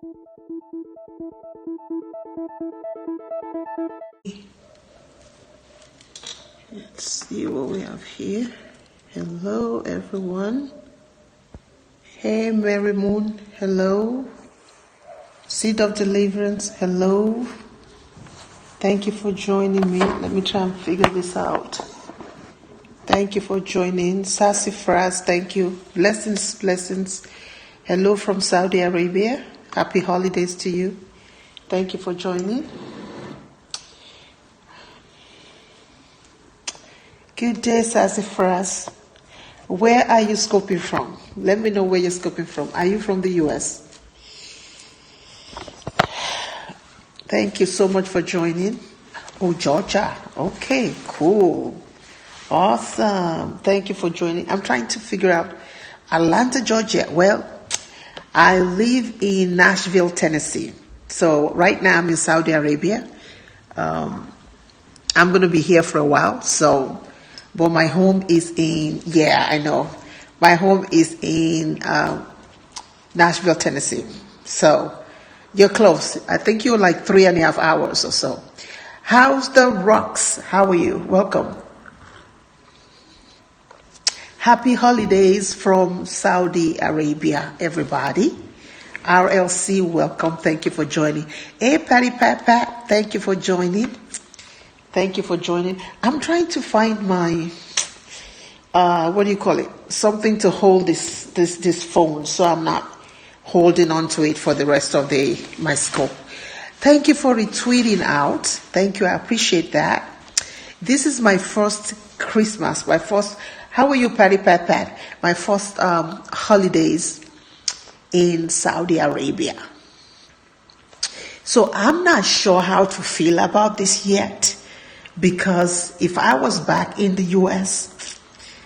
Let's see what we have here. Hello, everyone. Hey, Mary Moon. Hello. Seed of Deliverance. Hello. Thank you for joining me. Let me try and figure this out. Thank you for joining. Sassafras, thank you. Blessings, blessings. Hello from Saudi Arabia. Happy holidays to you. Thank you for joining. Good day, Sassafras. Where are you scoping from? Let me know where you're scoping from. Are you from the US? Thank you so much for joining. Oh, Georgia. Okay, cool. Awesome. Thank you for joining. I'm trying to figure out Atlanta, Georgia. Well, I live in Nashville, Tennessee. So right now I'm in Saudi Arabia. I'm going to be here for a while. But my home is in, I know. My home is in Nashville, Tennessee. So you're close. I think you're like 3.5 hours or so. How's the rocks? How are you? Welcome. Happy holidays from Saudi Arabia, everybody. RLC, welcome. Thank you for joining. Hey, Patty Pat Pat, thank you for joining. Thank you for joining. I'm trying to find my, what do you call it? Something to hold this phone so I'm not holding on to it for the rest of my scope. Thank you for retweeting out. Thank you. I appreciate that. This is my first Christmas, how are you, Patty Pat Pat? My first holidays in Saudi Arabia. So I'm not sure how to feel about this yet, because if I was back in the US,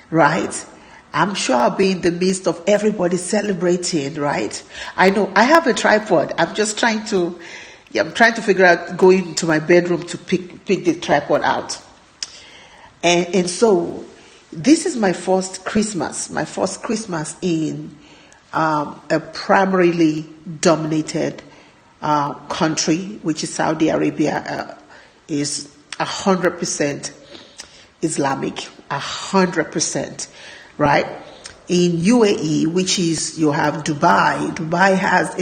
right, I'm sure I'll be in the midst of everybody celebrating, right? I know I have a tripod. I'm just trying to figure out going to my bedroom to pick the tripod out. And so this is my first Christmas in a primarily dominated country, which is Saudi Arabia, is 100% Islamic, 100%, right? In UAE, which is, you have Dubai has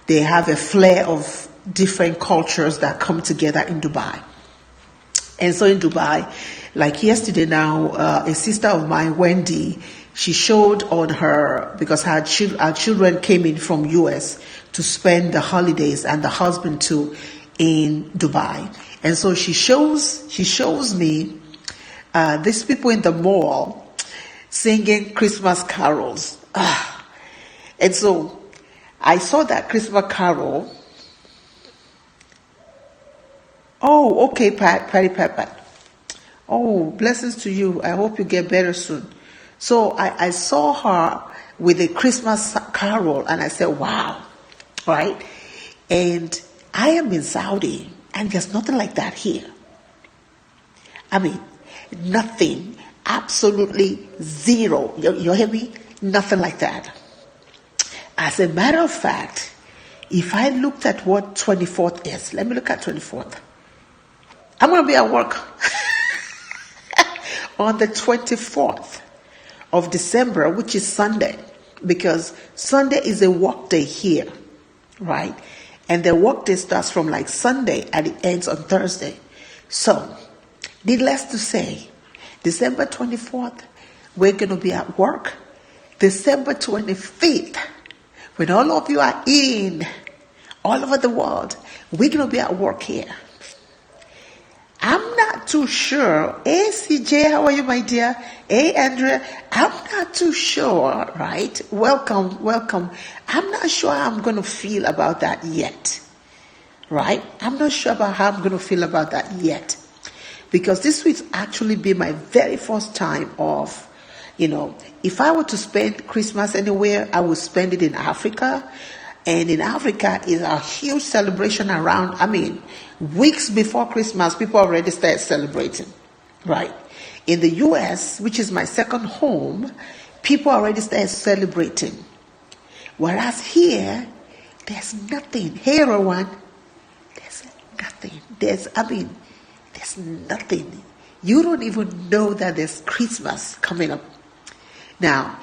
they have a flair of different cultures that come together in Dubai. And so in Dubai, like yesterday now, a sister of mine, Wendy, she showed on her, because our children came in from US to spend the holidays, and the husband too, in Dubai. And so she shows me these people in the mall singing Christmas carols. And so I saw that Christmas carol. Oh, okay, Pat. Oh, blessings to you. I hope you get better soon. So I saw her with a Christmas carol, and I said, wow, right? And I am in Saudi, and there's nothing like that here. I mean, nothing, absolutely zero. You hear me? Nothing like that. As a matter of fact, if I looked at what 24th is, let me look at 24th. I'm going to be at work on the 24th of December, which is Sunday, because Sunday is a work day here, right? And the work day starts from like Sunday and it ends on Thursday. So, needless to say, December 24th, we're going to be at work. December 25th, when all of you are in all over the world, we're going to be at work here. I'm not too sure. Hey, CJ, how are you, my dear? Hey, Andrea, I'm not too sure, right? Welcome. I'm not sure how I'm going to feel about that yet, right? I'm not sure about how I'm going to feel about that yet, because this will actually be my very first time off. If I were to spend Christmas anywhere, I would spend it in Africa. And in Africa is a huge celebration around, weeks before Christmas, people already start celebrating, right? In the US, which is my second home, people already start celebrating. Whereas here, There's nothing. Hey, Rowan. There's nothing. There's nothing. You don't even know that there's Christmas coming up. Now,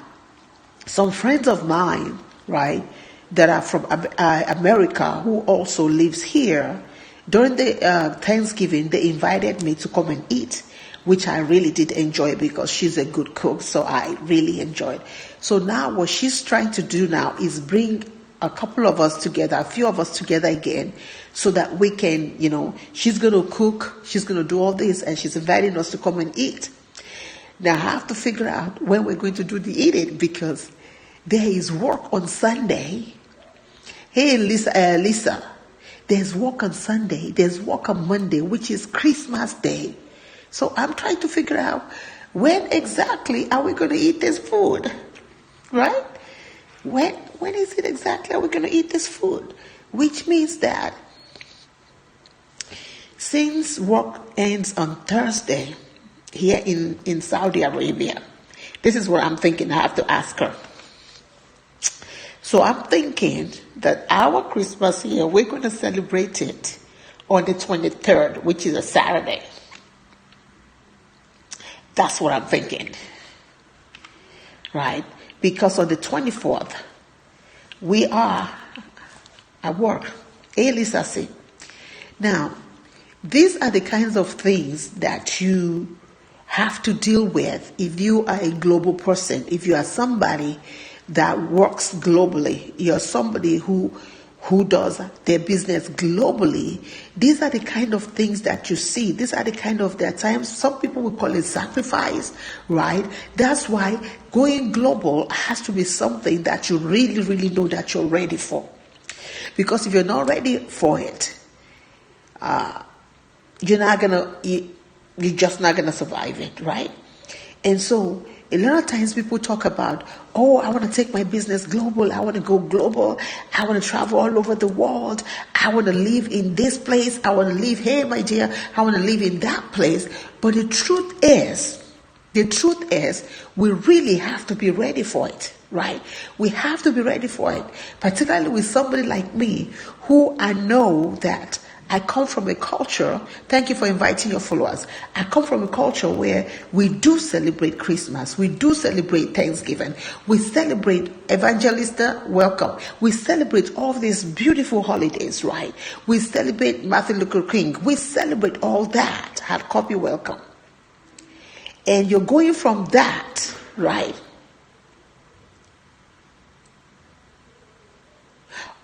some friends of mine, right, that are from America who also lives here, during the Thanksgiving, they invited me to come and eat, which I really did enjoy because she's a good cook, so I really enjoyed. So now what she's trying to do now is bring a couple of us together, a few of us together again, so that we can, she's going to cook, she's going to do all this, and she's inviting us to come and eat. Now I have to figure out when we're going to do the eating because there is work on Sunday. Hey, Lisa, there's work on Sunday, there's work on Monday, which is Christmas Day. So I'm trying to figure out when exactly are we going to eat this food, right? When is it exactly are we going to eat this food? Which means that since work ends on Thursday here in Saudi Arabia, this is what I'm thinking. I have to ask her. So I'm thinking that our Christmas here, we're going to celebrate it on the 23rd, which is a Saturday. That's what I'm thinking, right? Because on the 24th, we are at work. Hey, Lisa, see. Now, these are the kinds of things that you have to deal with if you are a global person, if you are somebody that works globally, you're somebody who does their business globally. These are the kind of things that you see. These are the kind of, there are times, some people will call it sacrifice, right? That's why going global has to be something that you really, really know that you're ready for. Because if you're not ready for it, you're just not gonna survive it, right? And so a lot of times people talk about, I want to take my business global. I want to go global. I want to travel all over the world. I want to live in this place. I want to live here, my dear. I want to live in that place. But the truth is, we really have to be ready for it, right? We have to be ready for it, particularly with somebody like me, who I know that I come from a culture, thank you for inviting your followers. I come from a culture where we do celebrate Christmas. We do celebrate Thanksgiving. We celebrate Evangelista, welcome. We celebrate all these beautiful holidays, right? We celebrate Martin Luther King. We celebrate all that. Hard copy, welcome. And you're going from that, right?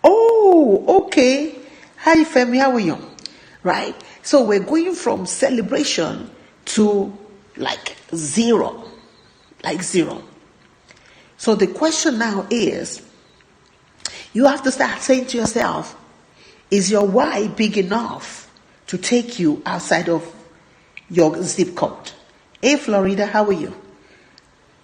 Oh, okay. Hi, Femi, how are you? Right? So we're going from celebration to like zero. So the question now is, you have to start saying to yourself, is your why big enough to take you outside of your zip code? Hey, Florida, how are you?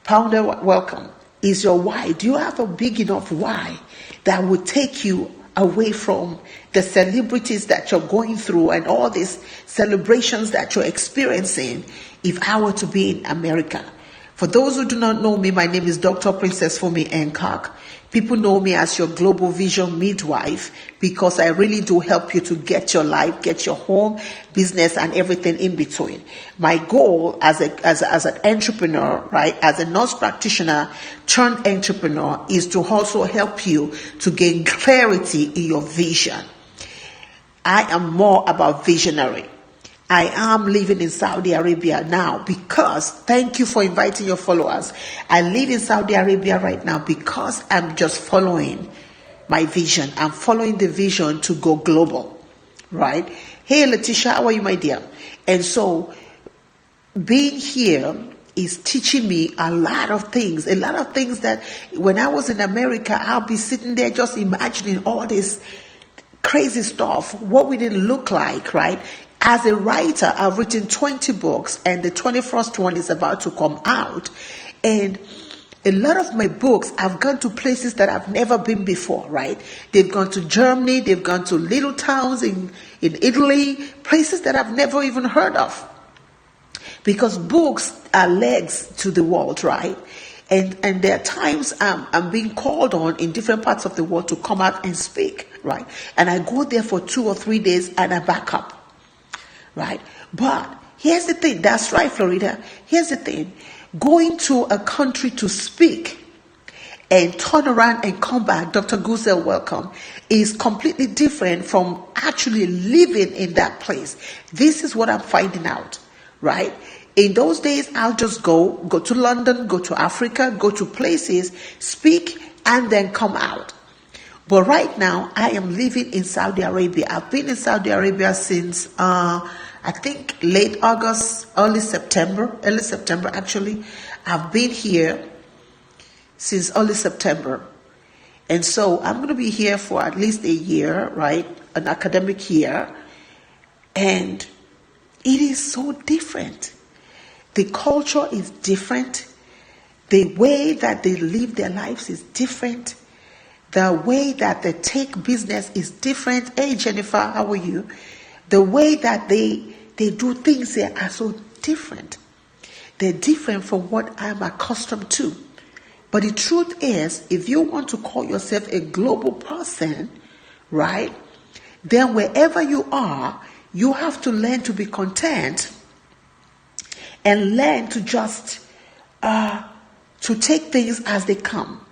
Pounder, welcome. Is your why, do you have a big enough why that would take you away from the celebrities that you're going through and all these celebrations that you're experiencing if I were to be in America? For those who do not know me, my name is Dr. Princess Fumi Hancock. People know me as your global vision midwife because I really do help you to get your life, get your home, business, and everything in between. My goal as an entrepreneur, right, as a nurse practitioner turned entrepreneur, is to also help you to gain clarity in your vision. I am more about visionary. I am living in Saudi Arabia now because, thank you for inviting your followers. I live in Saudi Arabia right now because I'm just following my vision. I'm following the vision to go global, right? Hey, Letitia, how are you, my dear? And so being here is teaching me a lot of things that when I was in America, I'll be sitting there just imagining all this crazy stuff, what we didn't look like, right? As a writer, I've written 20 books and the 21st one is about to come out. And a lot of my books have gone to places that I've never been before, right? They've gone to Germany, they've gone to little towns in Italy, places that I've never even heard of. Because books are legs to the world, right? And there are times I'm being called on in different parts of the world to come out and speak right? And I go there for 2 or 3 days and I back up, right? But here's the thing. That's right, Florida. Here's the thing. Going to a country to speak and turn around and come back, Dr. Guzel, welcome, is completely different from actually living in that place. This is what I'm finding out, right? In those days, I'll just go to London, go to Africa, go to places, speak, and then come out. But right now, I am living in Saudi Arabia. I've been in Saudi Arabia since, I think, late August, early September actually. I've been here since early September. And so I'm going to be here for at least a year, right? An academic year. And it is so different. The culture is different. The way that they live their lives is different. The way that they take business is different. Hey, Jennifer, how are you? The way that they do things there are so different. They're different from what I'm accustomed to. But the truth is, if you want to call yourself a global person, right, then wherever you are, you have to learn to be content and learn to just to take things as they come.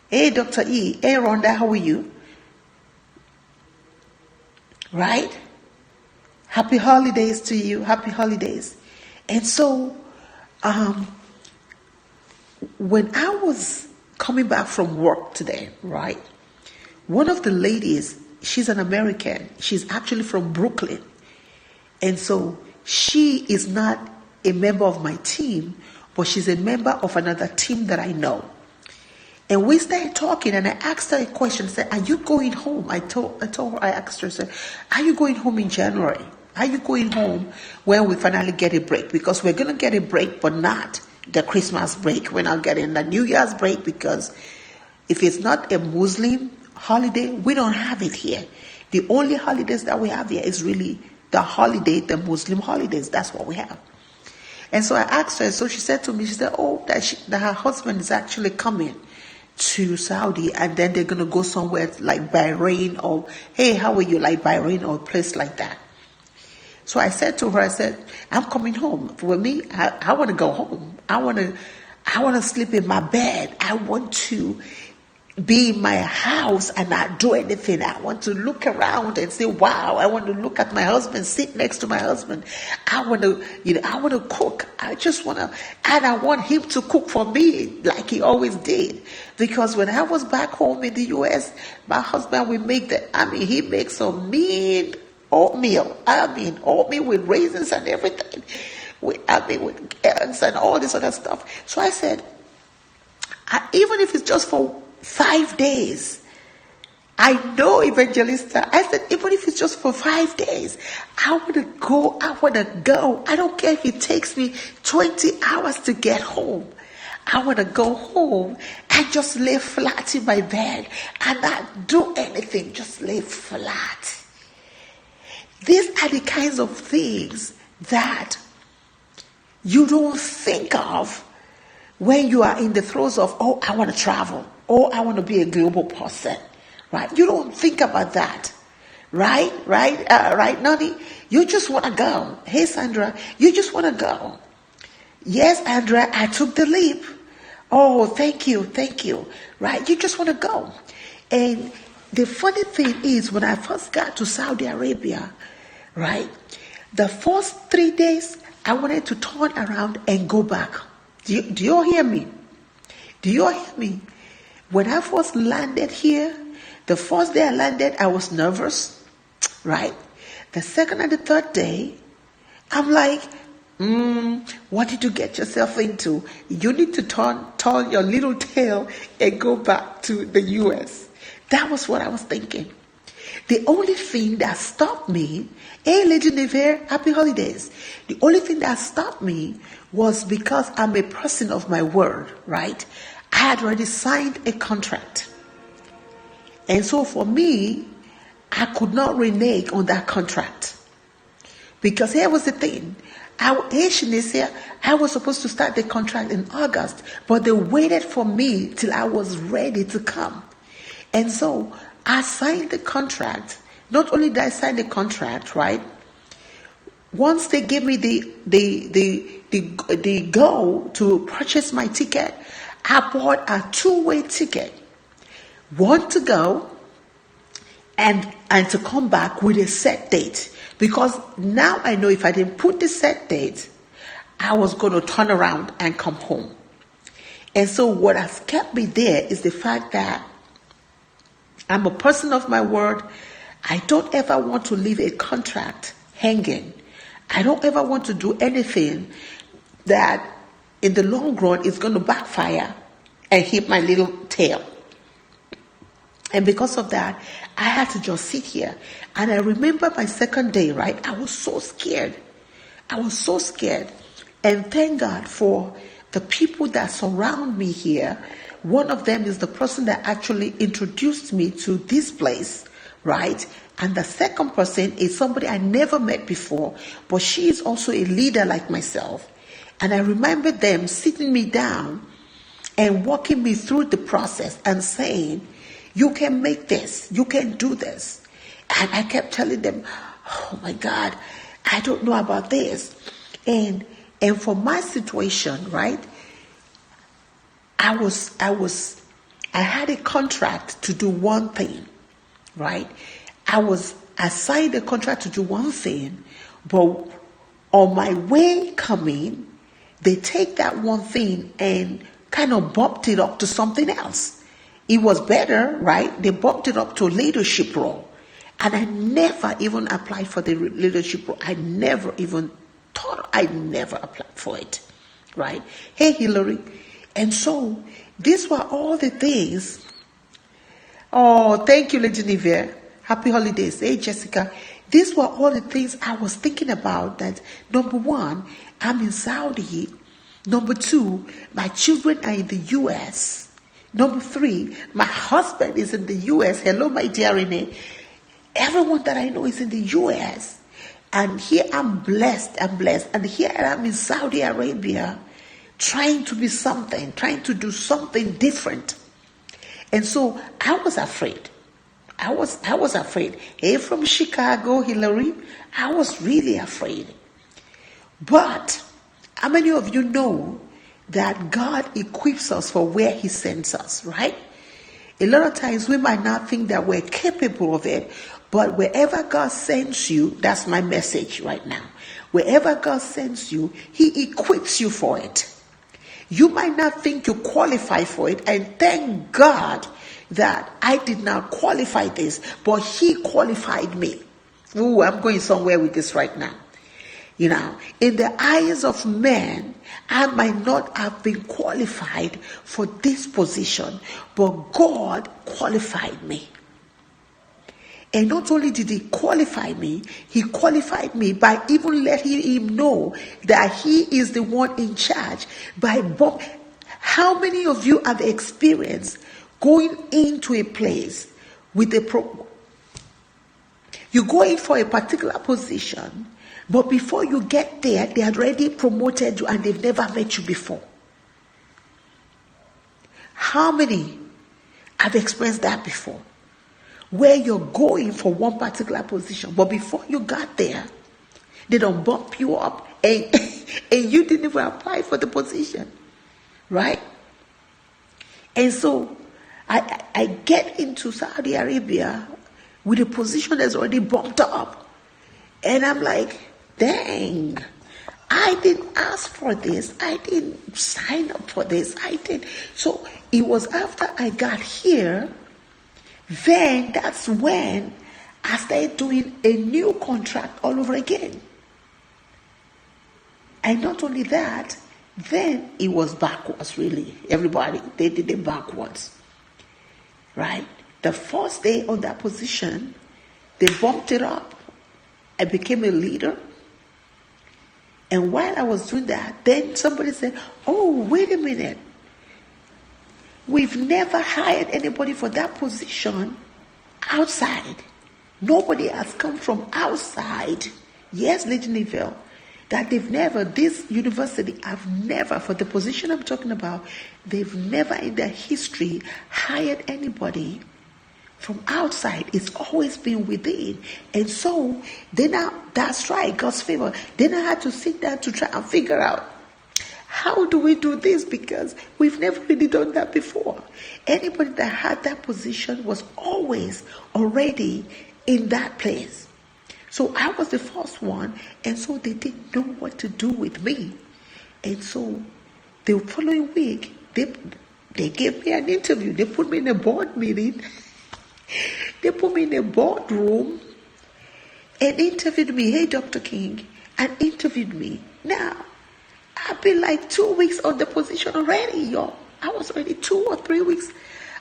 Hey, Dr. E. Hey, Rhonda, how are you? Right? Happy holidays to you. Happy holidays. And so, when I was coming back from work today, right, one of the ladies, she's an American. She's actually from Brooklyn. And so she is not a member of my team, but she's a member of another team that I know. And we started talking, and I asked her a question. I said, "Are you going home?" I told her, I asked her, I said, "Are you going home in January? Are you going home when we finally get a break? Because we're going to get a break, but not the Christmas break. We're not getting the New Year's break, because if it's not a Muslim holiday, we don't have it here. The only holidays that we have here is really the Muslim holidays. That's what we have." And so I asked her, so she said to me, she said, that her husband is actually coming to Saudi, and then they're going to go somewhere like Bahrain, or, hey, how are you, like Bahrain or a place like that. So I said to her, I said, "I'm coming home. For me, I want to go home. I want to sleep in my bed. I want to be in my house and not do anything. I want to look around and say, wow, I want to look at my husband, sit next to my husband. I want to cook. I just want to, and I want him to cook for me like he always did. Because when I was back home in the US, my husband would he makes some mean oatmeal. Oatmeal with raisins and everything. With eggs and all this other stuff. So I said, even if it's just for 5 days, I know, Evangelista. I said, even if it's just for 5 days, I want to go. I don't care if it takes me 20 hours to get home. I want to go home and just lay flat in my bed and not do anything, just lay flat. These are the kinds of things that you don't think of when you are in the throes of, I want to travel. I want to be a global person. Right? You don't think about that. Right? Right, Nani? You just want to go. Hey, Sandra, you just want to go. Yes, Andrea, I took the leap. Oh, thank you. Right? You just want to go. And the funny thing is, when I first got to Saudi Arabia, right, the first 3 days, I wanted to turn around and go back. Do you all hear me? Do you all hear me? When I first landed here, the first day I landed, I was nervous, right? The second and the third day, I'm like, what did you get yourself into? You need to turn your little tail and go back to the US. That was what I was thinking. The only thing that stopped me, hey, Lady Nevere, happy holidays. The only thing that stopped me was because I'm a person of my word, right? I had already signed a contract. And so for me, I could not renege on that contract. Because here was the thing. I was supposed to start the contract in August, but they waited for me till I was ready to come. And so I signed the contract. Not only did I sign the contract, right? Once they gave me the go to purchase my ticket, I bought a two-way ticket. One to go and to come back with a set date. Because now I know if I didn't put the set date, I was going to turn around and come home. And so what has kept me there is the fact that I'm a person of my word. I don't ever want to leave a contract hanging. I don't ever want to do anything that in the long run is going to backfire and hit my little tail. And because of that, I had to just sit here. And I remember my second day, right? I was so scared. And thank God for the people that surround me here. One of them is the person that actually introduced me to this place, right? And the second person is somebody I never met before, but she is also a leader like myself. And I remember them sitting me down and walking me through the process and saying, you can make this, you can do this. And I kept telling them, oh my God, I don't know about this. And for my situation, right, I had a contract to do one thing, right? I signed a contract to do one thing, but on my way coming, they take that one thing and kind of bumped it up to something else. It was better, right? They bumped it up to a leadership role. And I never even applied for the leadership role. I never even thought, I never applied for it, right? Hey, Hillary. And so these were all the things. Oh, thank you, Genevieve. Happy holidays. Hey, Jessica. These were all the things I was thinking about. That number one, I'm in Saudi. Number two, my children are in the U.S. Number three, my husband is in the U.S. Hello, my dear Renee. Everyone that I know is in the U.S. And here I'm blessed. And here I am in Saudi Arabia trying to be something, trying to do something different. And so I was afraid. I was afraid. Hey, from Chicago, Hillary, I was really afraid. But how many of you know that God equips us for where he sends us, right? A lot of times we might not think that we're capable of it, but wherever God sends you, that's my message right now. Wherever God sends you, he equips you for it. You might not think you qualify for it, and thank God that I did not qualify this, but he qualified me. Ooh, I'm going somewhere with this right now. You know, in the eyes of men, I might not have been qualified for this position, but God qualified me. And not only did he qualify me, he qualified me by even letting him know that he is the one in charge. How many of you have experienced going into a place with you go in for a particular position, but before you get there, they had already promoted you and they've never met you before? How many have experienced that before? Where you're going for one particular position, but before you got there, they don't bump you up and you didn't even apply for the position, right? And so I get into Saudi Arabia with a position that's already bumped up. And I'm like, dang, I didn't ask for this. I didn't sign up for this. So it was after I got here, then that's when I started doing a new contract all over again. And not only that, then it was backwards, really. Everybody, they did it backwards. Right? The first day on that position, they bumped it up. I became a leader. And while I was doing that, then somebody said, oh, wait a minute. We've never hired anybody for that position outside. Nobody has come from outside. Yes, Lady Neville, that this university have never, for the position I'm talking about, they've never in their history hired anybody from outside. It's always been within. And so then that's right, God's favor. Then I had to sit down to try and figure out, how do we do this? Because we've never really done that before. Anybody that had that position was always already in that place. So I was the first one, and so they didn't know what to do with me. And so the following week, they gave me an interview. They put me in a board meeting. They put me in a boardroom and interviewed me. Hey, Dr. King, and interviewed me. Now, I've been like 2 weeks on the position already, y'all. I was already 2 or 3 weeks.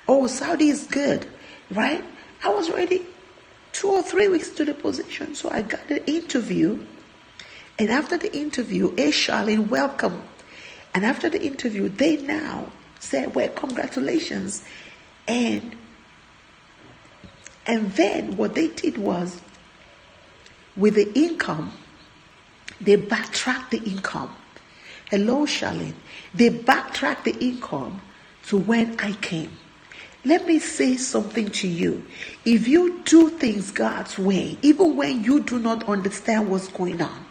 Oh, Saudi is good, right? I was already 2 or 3 weeks to the position. So I got the interview. And after the interview, Charlene, welcome. And after the interview, they now said, well, congratulations. And then what they did was, with the income, they backtracked the income. Hello, Charlene. They backtracked the income to when I came. Let me say something to you. If you do things God's way, even when you do not understand what's going on,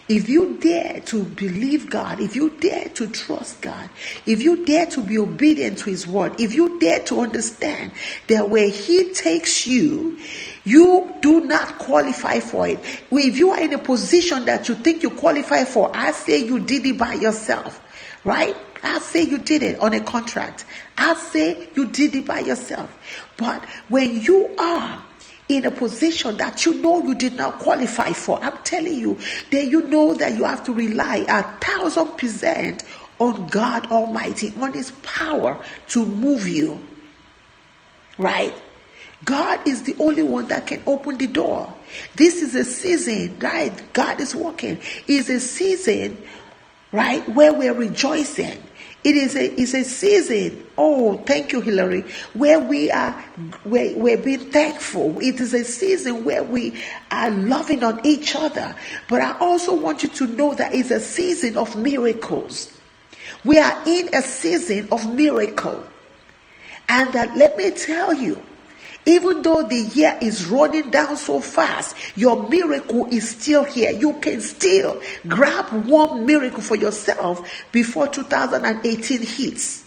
if you dare to believe God, if you dare to trust God, if you dare to be obedient to His word, if you dare to understand that where He takes you, you do not qualify for it. If you are in a position that you think you qualify for, I say you did it by yourself, right? I say you did it on a contract. I say you did it by yourself. But when you are in a position that you know you did not qualify for, I'm telling you, then you know that you have to rely 1,000% on God Almighty, on His power to move you. Right? God is the only one that can open the door. This is a season, right? God is working. It's a season, right, where we're rejoicing. It's a season, oh, thank you, Hillary, where we're being thankful. It is a season where we are loving on each other. But I also want you to know that it's a season of miracles. We are in a season of miracle. And that, let me tell you, even though the year is running down so fast, your miracle is still here. You can still grab one miracle for yourself before 2018 hits.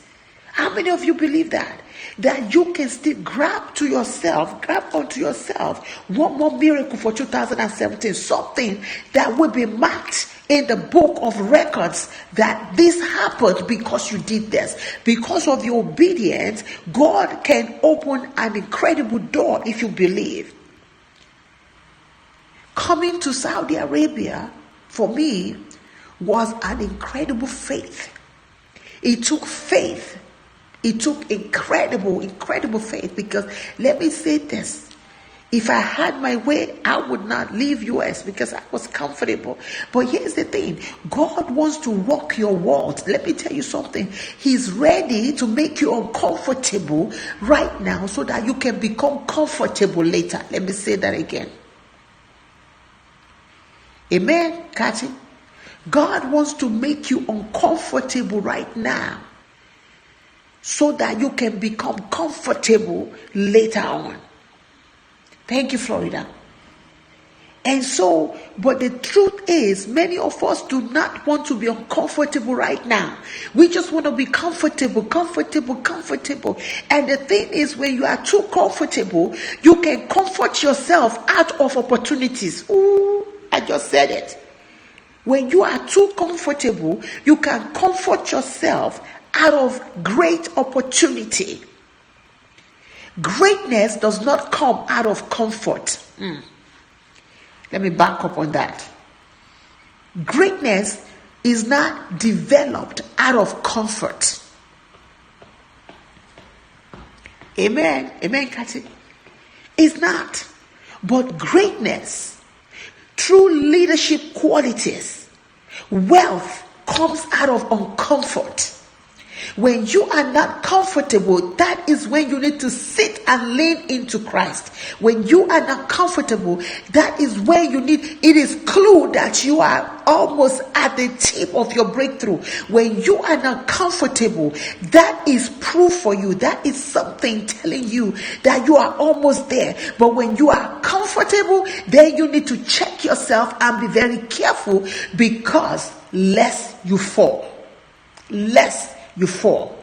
How many of you believe that? That you can still grab onto yourself one more miracle for 2017. Something that will be marked in the book of records that this happened because you did this. Because of your obedience, God can open an incredible door if you believe. Coming to Saudi Arabia, for me, was an incredible faith. It took faith. It took incredible faith, because let me say this. If I had my way, I would not leave US because I was comfortable. But here's the thing. God wants to rock your world. Let me tell you something. He's ready to make you uncomfortable right now so that you can become comfortable later. Let me say that again. Amen, Kathy? God wants to make you uncomfortable right now so that you can become comfortable later on. Thank you, Florida. And so, but the truth is, many of us do not want to be uncomfortable right now. We just want to be comfortable. And the thing is, when you are too comfortable, you can comfort yourself out of opportunities. Ooh, I just said it. When you are too comfortable, you can comfort yourself out of great opportunity. Greatness does not come out of comfort. Let me back up on that. Greatness is not developed out of comfort. Amen. Amen, Kathy. It's not. But greatness, true leadership qualities, wealth comes out of uncomfort. When you are not comfortable, that is when you need to sit and lean into Christ. When you are not comfortable, that is where you need, it is clue that you are almost at the tip of your breakthrough. When you are not comfortable, that is proof for you. That is something telling you that you are almost there. But when you are comfortable, then you need to check yourself and be very careful, because lest you fall. Lest you fall.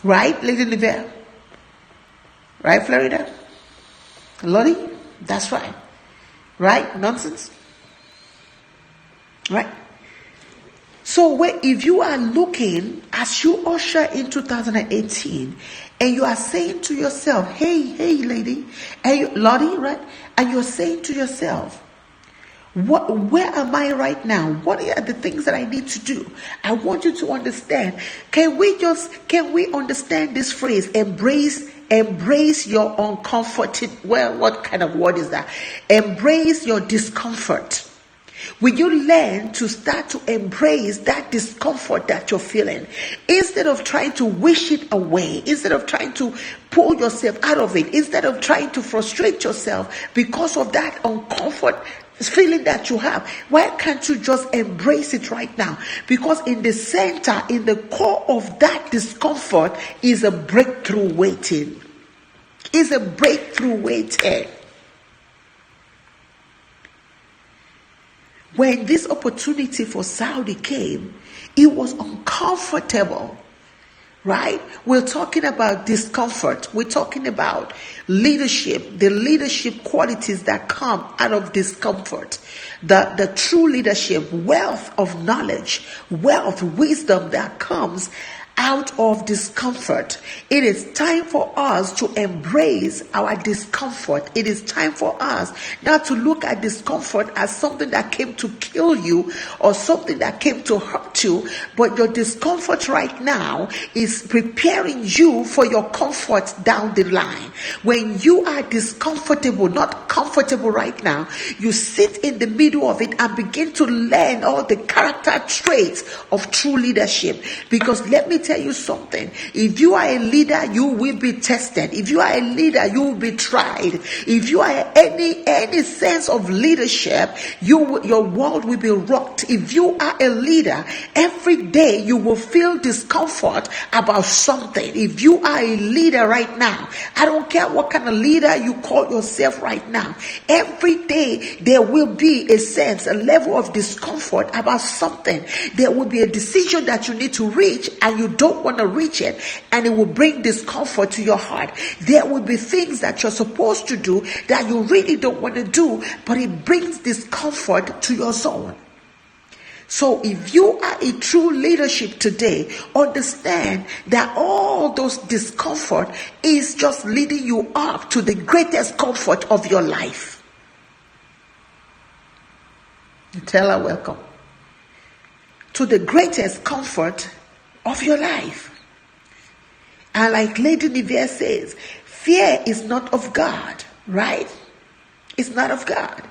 Right, Lady Nivea? Right, Florida? Lottie? That's right. Right? Nonsense? Right? So if you are looking, as you usher in 2018, and you are saying to yourself, hey, lady, hey, Lottie, right? And you're saying to yourself, where am I right now? What are the things that I need to do? I want you to understand. Can we understand this phrase? Embrace your uncomforted. Well, what kind of word is that? Embrace your discomfort. Will you learn to start to embrace that discomfort that you're feeling? Instead of trying to wish it away, instead of trying to pull yourself out of it, instead of trying to frustrate yourself because of that uncomfort feeling that you have, why can't you just embrace it right now? Because in the center, in the core of that discomfort is a breakthrough waiting. Is a breakthrough waiting. When this opportunity for Saudi came, it was uncomfortable, right? We're talking about discomfort. We're talking about leadership, the leadership qualities that come out of discomfort, the true leadership, wealth of knowledge, wealth, wisdom that comes out of discomfort. It is time for us to embrace our discomfort. It is time for us not to look at discomfort as something that came to kill you or something that came to hurt you, but your discomfort right now is preparing you for your comfort down the line. When you are discomfortable, not comfortable right now, you sit in the middle of it and begin to learn all the character traits of true leadership. Because let me tell you something. If you are a leader, you will be tested. If you are a leader, you will be tried. If you are any sense of leadership, your world will be rocked. If you are a leader, every day you will feel discomfort about something. If you are a leader right now, I don't care what kind of leader you call yourself right now, every day there will be a sense, a level of discomfort about something. There will be a decision that you need to reach and you don't want to reach it, and it will bring discomfort to your heart. There will be things that you're supposed to do that you really don't want to do, but it brings discomfort to your zone. So if you are a true leadership today, understand that all those discomfort is just leading you up to the greatest comfort of your life. Tell her welcome to the greatest comfort of your life. And like Lady Nivea says, fear is not of God, right? It's not of God.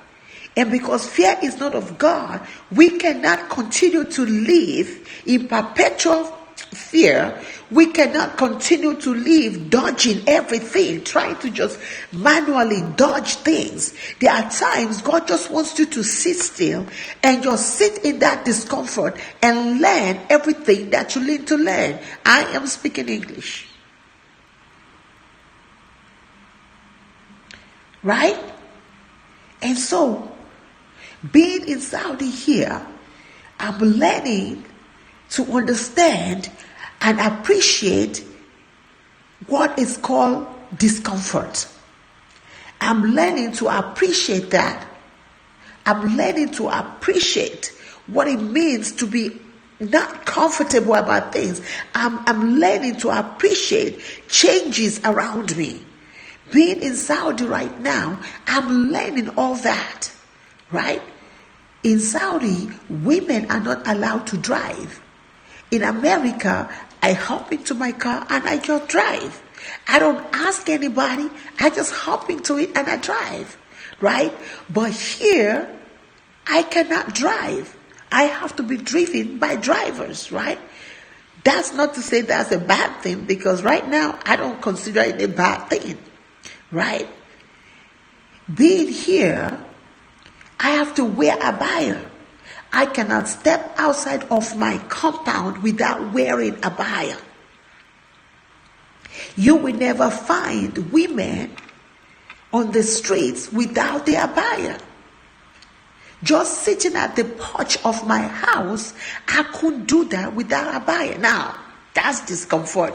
And because fear is not of God, we cannot continue to live in perpetual fear. We cannot continue to live dodging everything, trying to just manually dodge things. There are times God just wants you to sit still and just sit in that discomfort and learn everything that you need to learn. I am speaking English. Right? And so, being in Saudi here, I'm learning to understand and appreciate what is called discomfort. I'm learning to appreciate that. I'm learning to appreciate what it means to be not comfortable about things. I'm learning to appreciate changes around me. Being in Saudi right now, I'm learning all that, right? In Saudi, women are not allowed to drive. In America, I hop into my car and I just drive. I don't ask anybody. I just hop into it and I drive, right? But here, I cannot drive. I have to be driven by drivers, right? That's not to say that's a bad thing, because right now I don't consider it a bad thing, right? Being here, I have to wear abaya. I cannot step outside of my compound without wearing abaya. You will never find women on the streets without the abaya. Just sitting at the porch of my house, I couldn't do that without abaya. Now, that's discomfort.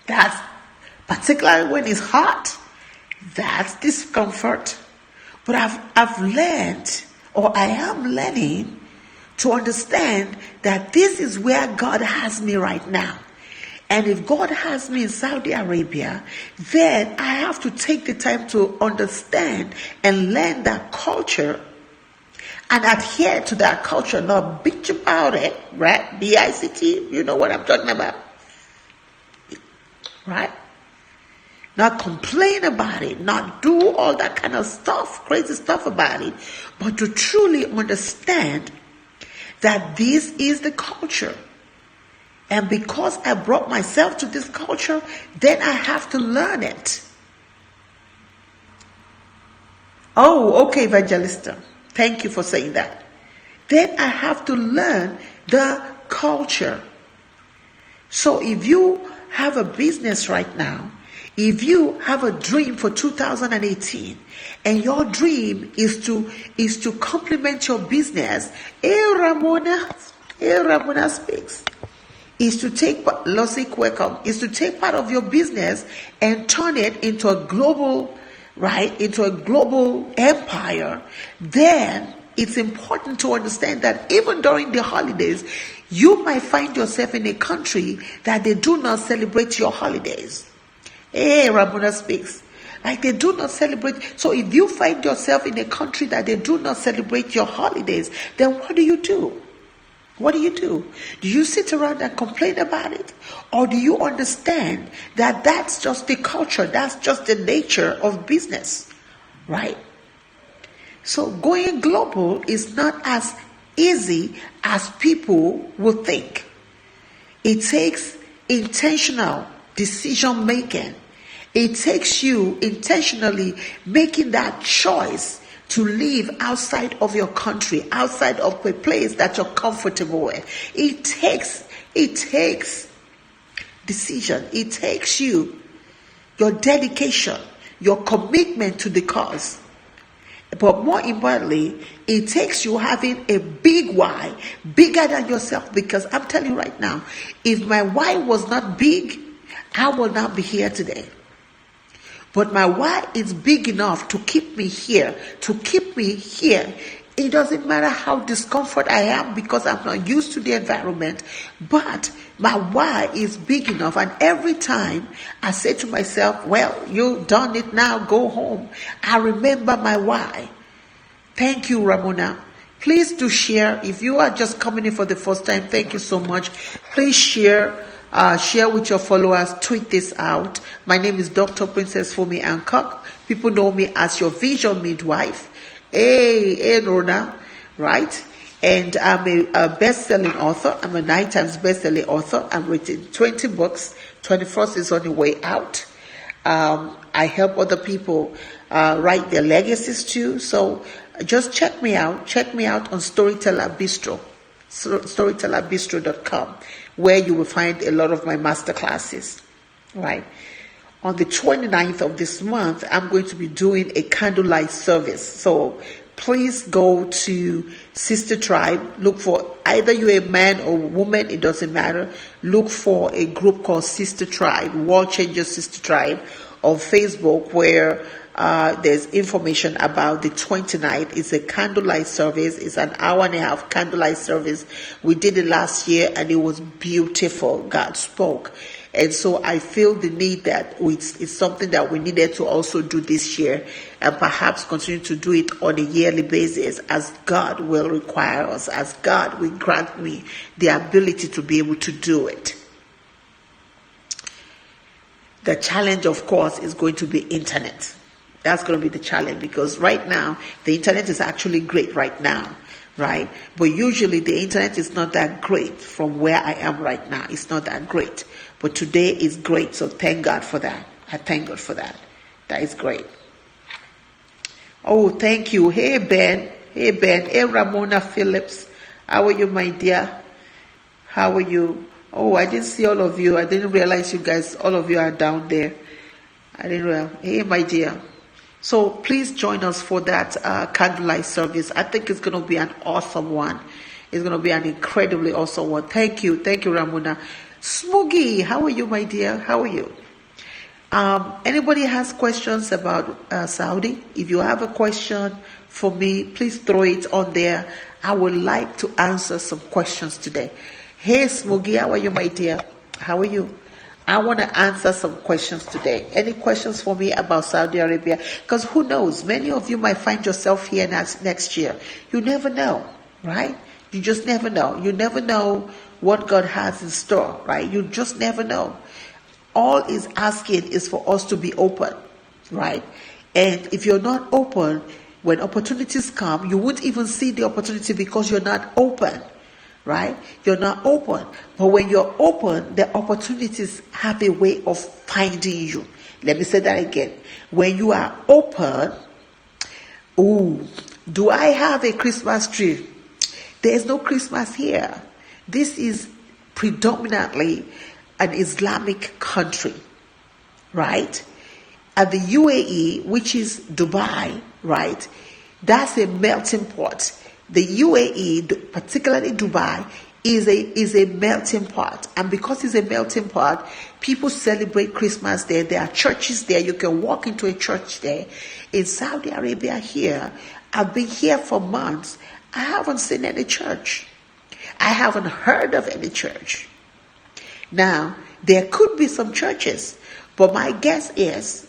That's particularly when it's hot. That's discomfort. But I've learned, or I am learning, to understand that this is where God has me right now. And if God has me in Saudi Arabia, then I have to take the time to understand and learn that culture and adhere to that culture, not bitch about it, right? B-I-C-T, you know what I'm talking about, right? Not complain about it, not do all that kind of stuff, crazy stuff about it, but to truly understand that this is the culture. And because I brought myself to this culture, then I have to learn it. Oh, okay, Evangelista. Thank you for saying that. Then I have to learn the culture. So if you have a business right now, if you have a dream for 2018, and your dream is to complement your business, Ramona speaks. Is to take is to take part of your business and turn it into a global, right, into a global empire. Then it's important to understand that even during the holidays, you might find yourself in a country that they do not celebrate your holidays. Ramona speaks. Like they do not celebrate. So if you find yourself in a country that they do not celebrate your holidays, then what do you do? What do? Do you sit around and complain about it? Or do you understand that that's just the culture, that's just the nature of business, right? So going global is not as easy as people will think. It takes intentional decision making. It takes you intentionally making that choice to live outside of your country, outside of a place that you're comfortable with. It takes decision. It takes your dedication, your commitment to the cause. But more importantly, it takes you having a big why, bigger than yourself. Because I'm telling you right now, if my why was not big, I will not be here today. But my why is big enough to keep me here, It doesn't matter how discomfort I am because I'm not used to the environment, but my why is big enough. And every time I say to myself, well, you've done it now, go home, I remember my why. Thank you, Ramona. Please do share. If you are just coming in for the first time, thank you so much. Please share. Share with your followers, tweet this out. My name is Dr. Princess Fumi Hancock. People know me as your vision midwife. Hey, Rona, right? And I'm a best-selling author. I'm a 9 times best-selling author. I've written 20 books. 21st is on the way out. I help other people write their legacies too. So just check me out. Check me out on Storyteller Bistro. Storytellerbistro.com, where you will find a lot of my masterclasses, right? On the 29th of this month, I'm going to be doing a candlelight service. So please go to Sister Tribe. Look for either you're a man or a woman, it doesn't matter. Look for a group called Sister Tribe, World Changers Sister Tribe on Facebook, where there's information about the 29th. It's a candlelight service. It's an hour and a half candlelight service. We did it last year and it was beautiful. God spoke. And so I feel the need that it's something that we needed to also do this year and perhaps continue to do it on a yearly basis as God will require us, as God will grant me the ability to be able to do it. The challenge, of course, is going to be internet. That's going to be the challenge, because right now the internet is actually great right now, right? But usually the internet is not that great from where I am right now. It's not that great. But today is great, so thank God for that. I thank God for that. That is great. Oh, thank you. Hey, Ben. Hey, Ben. Hey, Ramona Phillips. How are you, my dear? How are you? Oh, I didn't see all of you. I didn't realize you guys, all of you are down there. I didn't realize. Hey, my dear. So please join us for that candlelight service. I think it's going to be an awesome one. It's going to be an incredibly awesome one. Thank you. Thank you, Ramona. Smoogie, how are you, my dear? How are you? Anybody has questions about Saudi? If you have a question for me, please throw it on there. I would like to answer some questions today. Hey, Smoogie, how are you, my dear? How are you? I want to answer some questions today. Any questions for me about Saudi Arabia? Because who knows? Many of you might find yourself here next year. You never know, right? You just never know. You never know what God has in store, right? You just never know. All is asking is for us to be open, right? And if you're not open, when opportunities come, you won't even see the opportunity because you're not open, right? You're not open. But when you're open, the opportunities have a way of finding you. Let me say that again. When you are open, do I have a Christmas tree? There's no Christmas here. This is predominantly an Islamic country, right? And the UAE, which is Dubai, right? That's a melting pot. The UAE, particularly Dubai, is a melting pot. And because it's a melting pot, people celebrate Christmas there. There are churches there. You can walk into a church there. In Saudi Arabia here, I've been here for months. I haven't seen any church. I haven't heard of any church. Now, there could be some churches, but my guess is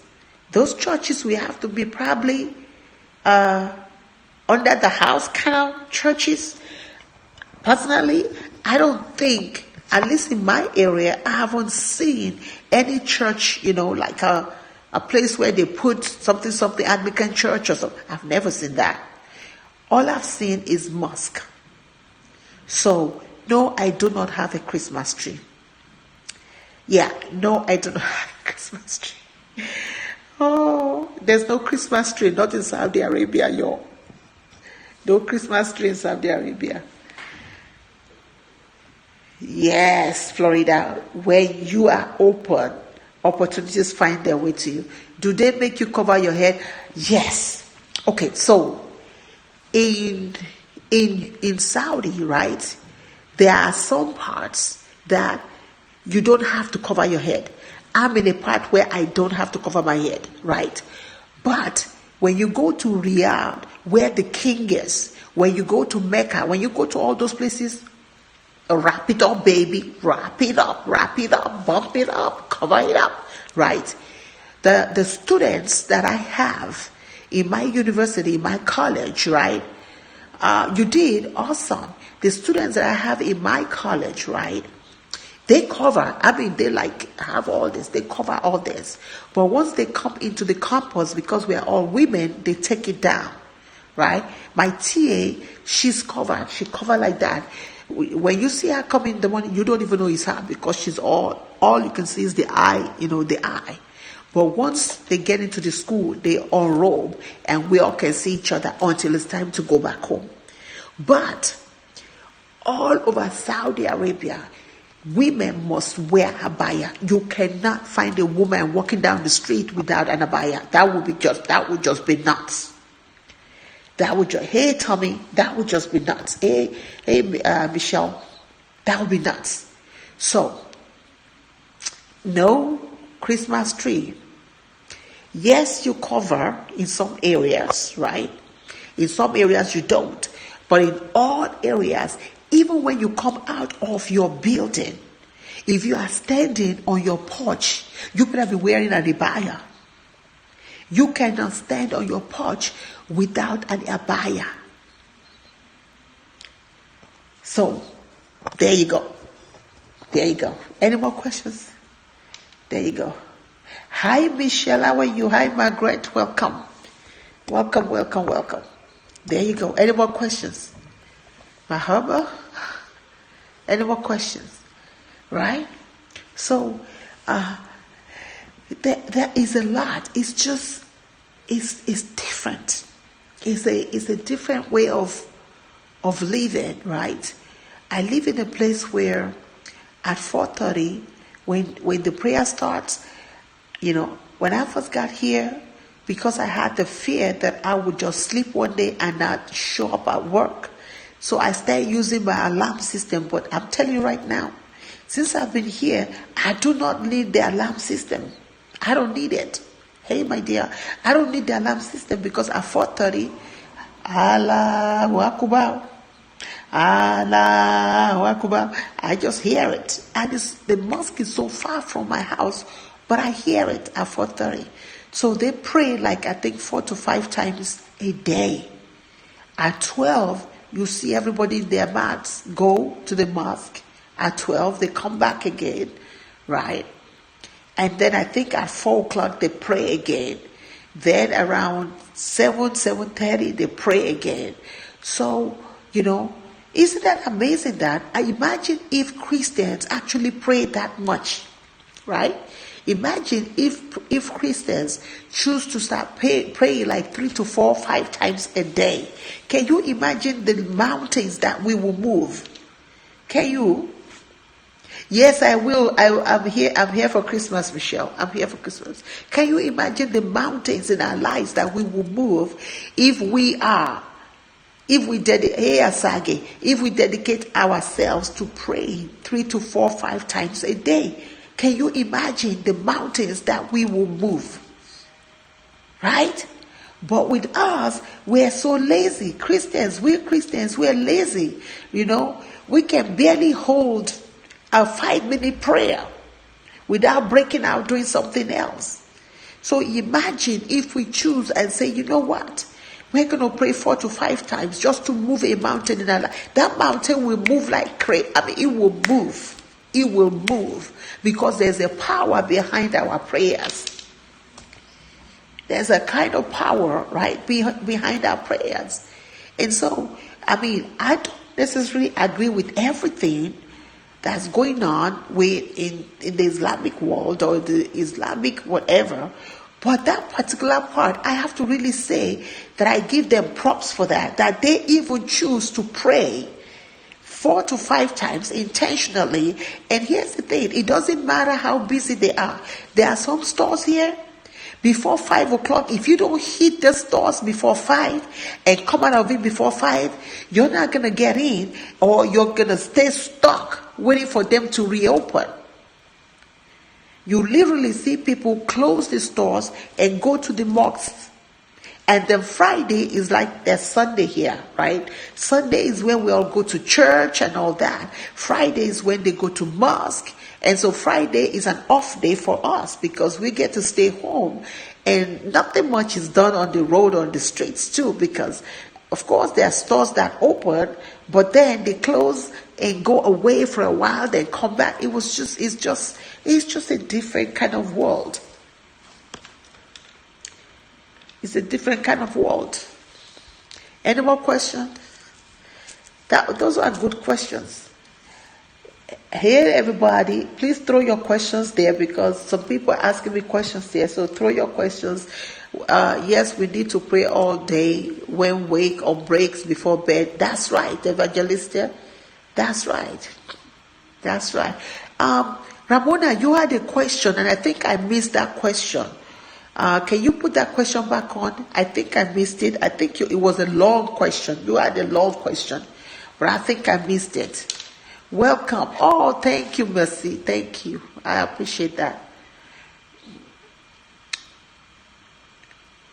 those churches will have to be probably under the house kind of churches. Personally, I don't think, at least in my area, I haven't seen any church, like a place where they put something Anglican church or something. I've never seen that. All I've seen is mosque. So, no, I do not have a Christmas tree. Yeah, no, I do not have a Christmas tree. Oh, there's no Christmas tree, not in Saudi Arabia, yo. No Christmas tree in Saudi Arabia. Yes, Florida, where you are open, opportunities find their way to you. Do they make you cover your head? Yes. Okay, so in Saudi, right, there are some parts that you don't have to cover your head. I'm in a part where I don't have to cover my head, right? But when you go to Riyadh, where the king is, when you go to Mecca, when you go to all those places, wrap it up, baby. Wrap it up, bump it up, cover it up, right? The students that I have in my university, in my college, right? You did awesome. The students that I have in my college, right? They cover, they have all this, they cover all this. But once they come into the campus, because we are all women, they take it down, right? My TA, she's covered. She covered like that. When you see her come in the morning, you don't even know it's her because she's all you can see is the eye, the eye. But once they get into the school, they unrobe and we all can see each other until it's time to go back home. But all over Saudi Arabia, women must wear abaya. You cannot find a woman walking down the street without an abaya. That would just be nuts. Hey Tommy, that would just be nuts. Hey Michelle, that would be nuts. So, no Christmas tree. Yes, you cover in some areas, right? In some areas you don't. But in all areas, even when you come out of your building, if you are standing on your porch, you better be wearing an abaya. You cannot stand on your porch without an abaya. So, there you go. Any more questions? There you go. Hi, Michelle. How are you? Hi, Margaret. Welcome. Welcome. There you go. Any more questions? Mahaba? Any more questions? Right? So, there is a lot. It's just, it's different. It's a different way of living, right? I live in a place where at 4:30, when the prayer starts, when I first got here, because I had the fear that I would just sleep one day and not show up at work, so I started using my alarm system. But I'm telling you right now, since I've been here, I do not need the alarm system. I don't need it. Hey, my dear, I don't need the alarm system because at 4:30, Allahu Akbar, Allahu Akbar, I just hear it. And the mosque is so far from my house, but I hear it at 4:30. So they pray like I think 4 to 5 times a day. At 12, you see everybody in their mats go to the mosque. At 12, they come back again, right? And then I think at 4 o'clock, they pray again. Then around 7:30, they pray again. So, isn't that amazing that? I imagine if Christians actually pray that much, right? Imagine if Christians choose to start praying like 3 to 4, 5 times a day. Can you imagine the mountains that we will move? Can you? Yes, I will. I'm here for Christmas, Michelle. I'm here for Christmas. Can you imagine the mountains in our lives that we will move if we dedicate ourselves to pray 3 to 4, 5 times a day? Can you imagine the mountains that we will move? Right? But with us, we're so lazy. We're lazy. We can barely hold a 5-minute prayer without breaking out doing something else. So imagine if we choose and say, you know what? We're going to pray 4 to 5 times just to move a mountain in our life. That mountain will move like crazy. It will move. It will move because there's a power behind our prayers. There's a kind of power, right, behind our prayers. And so, I don't necessarily agree with everything that's going on in the Islamic world or the Islamic whatever. But that particular part, I have to really say that I give them props for that they even choose to pray 4 to 5 times intentionally. And here's the thing, it doesn't matter how busy they are. There are some stores here, before 5 o'clock, if you don't hit the stores before 5 and come out of it before 5, you're not going to get in, or you're going to stay stuck waiting for them to reopen. You literally see people close the stores and go to the mosques. And then Friday is like their Sunday here, right? Sunday is when we all go to church and all that. Friday is when they go to mosque. And so Friday is an off day for us because we get to stay home. And nothing much is done on the road, on the streets too, because of course there are stores that open, but then they close and go away for a while, then come back. It's just a different kind of world. It's a different kind of world. Any more questions? Those are good questions. Hey, everybody, please throw your questions there because some people are asking me questions there. So throw your questions. Yes, we need to pray all day when wake or breaks before bed. That's right, Evangelista. That's right. Ramona, you had a question, and I think I missed that question. Can you put that question back on? I think I missed it. I think it was a long question. You had a long question, but I think I missed it. Welcome. Oh, thank you, Mercy. Thank you. I appreciate that.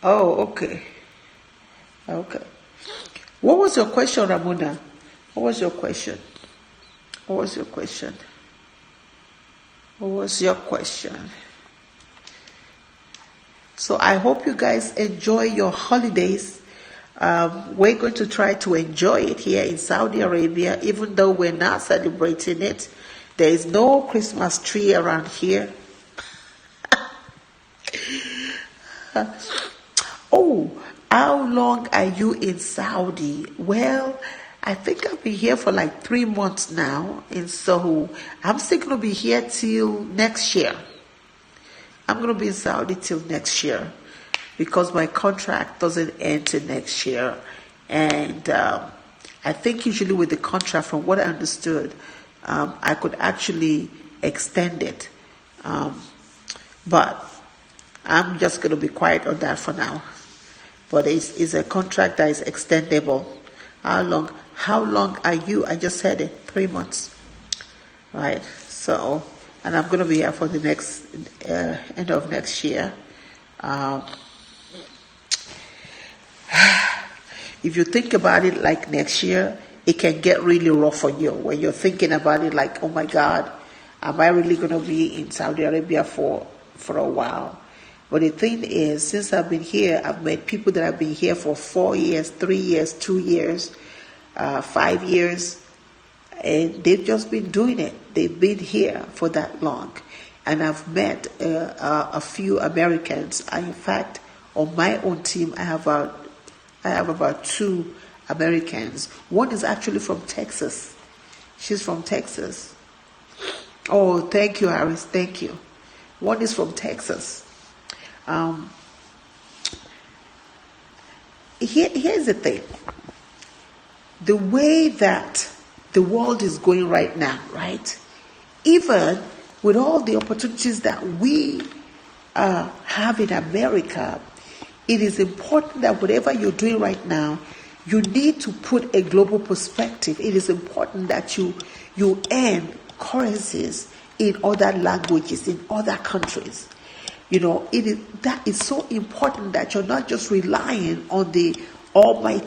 Oh, okay. What was your question, Ramona? What was your question? So I hope you guys enjoy your holidays. We're going to try to enjoy it here in Saudi Arabia, even though we're not celebrating it. There is no Christmas tree around here. Oh, how long are you in Saudi? Well, I think I've been here for like 3 months now, and so I'm still gonna be here till next year. I'm gonna be in Saudi till next year because my contract doesn't end till next year, and I think usually with the contract, from what I understood, I could actually extend it, but I'm just gonna be quiet on that for now. But it's a contract that is extendable. How long? How long are you? I just said it. 3 months, right? So, and I'm going to be here for the next end of next year. If you think about it, like next year, it can get really rough for you when you're thinking about it. Like, oh my God, am I really going to be in Saudi Arabia for a while? But the thing is, since I've been here, I've met people that have been here for 4 years, 3 years, 2 years, 5 years, and they've just been doing it. They've been here for that long. And I've met a few Americans. In fact, on my own team, I have about 2 Americans. One is actually from Texas. She's from Texas. Oh, thank you, Harris. Thank you. One is from Texas. Here's the thing. The way that the world is going right now, right? Even with all the opportunities that we have in America, it is important that whatever you're doing right now, you need to put a global perspective. It is important that you earn currencies in other languages, in other countries. That is so important that you're not just relying on the almighty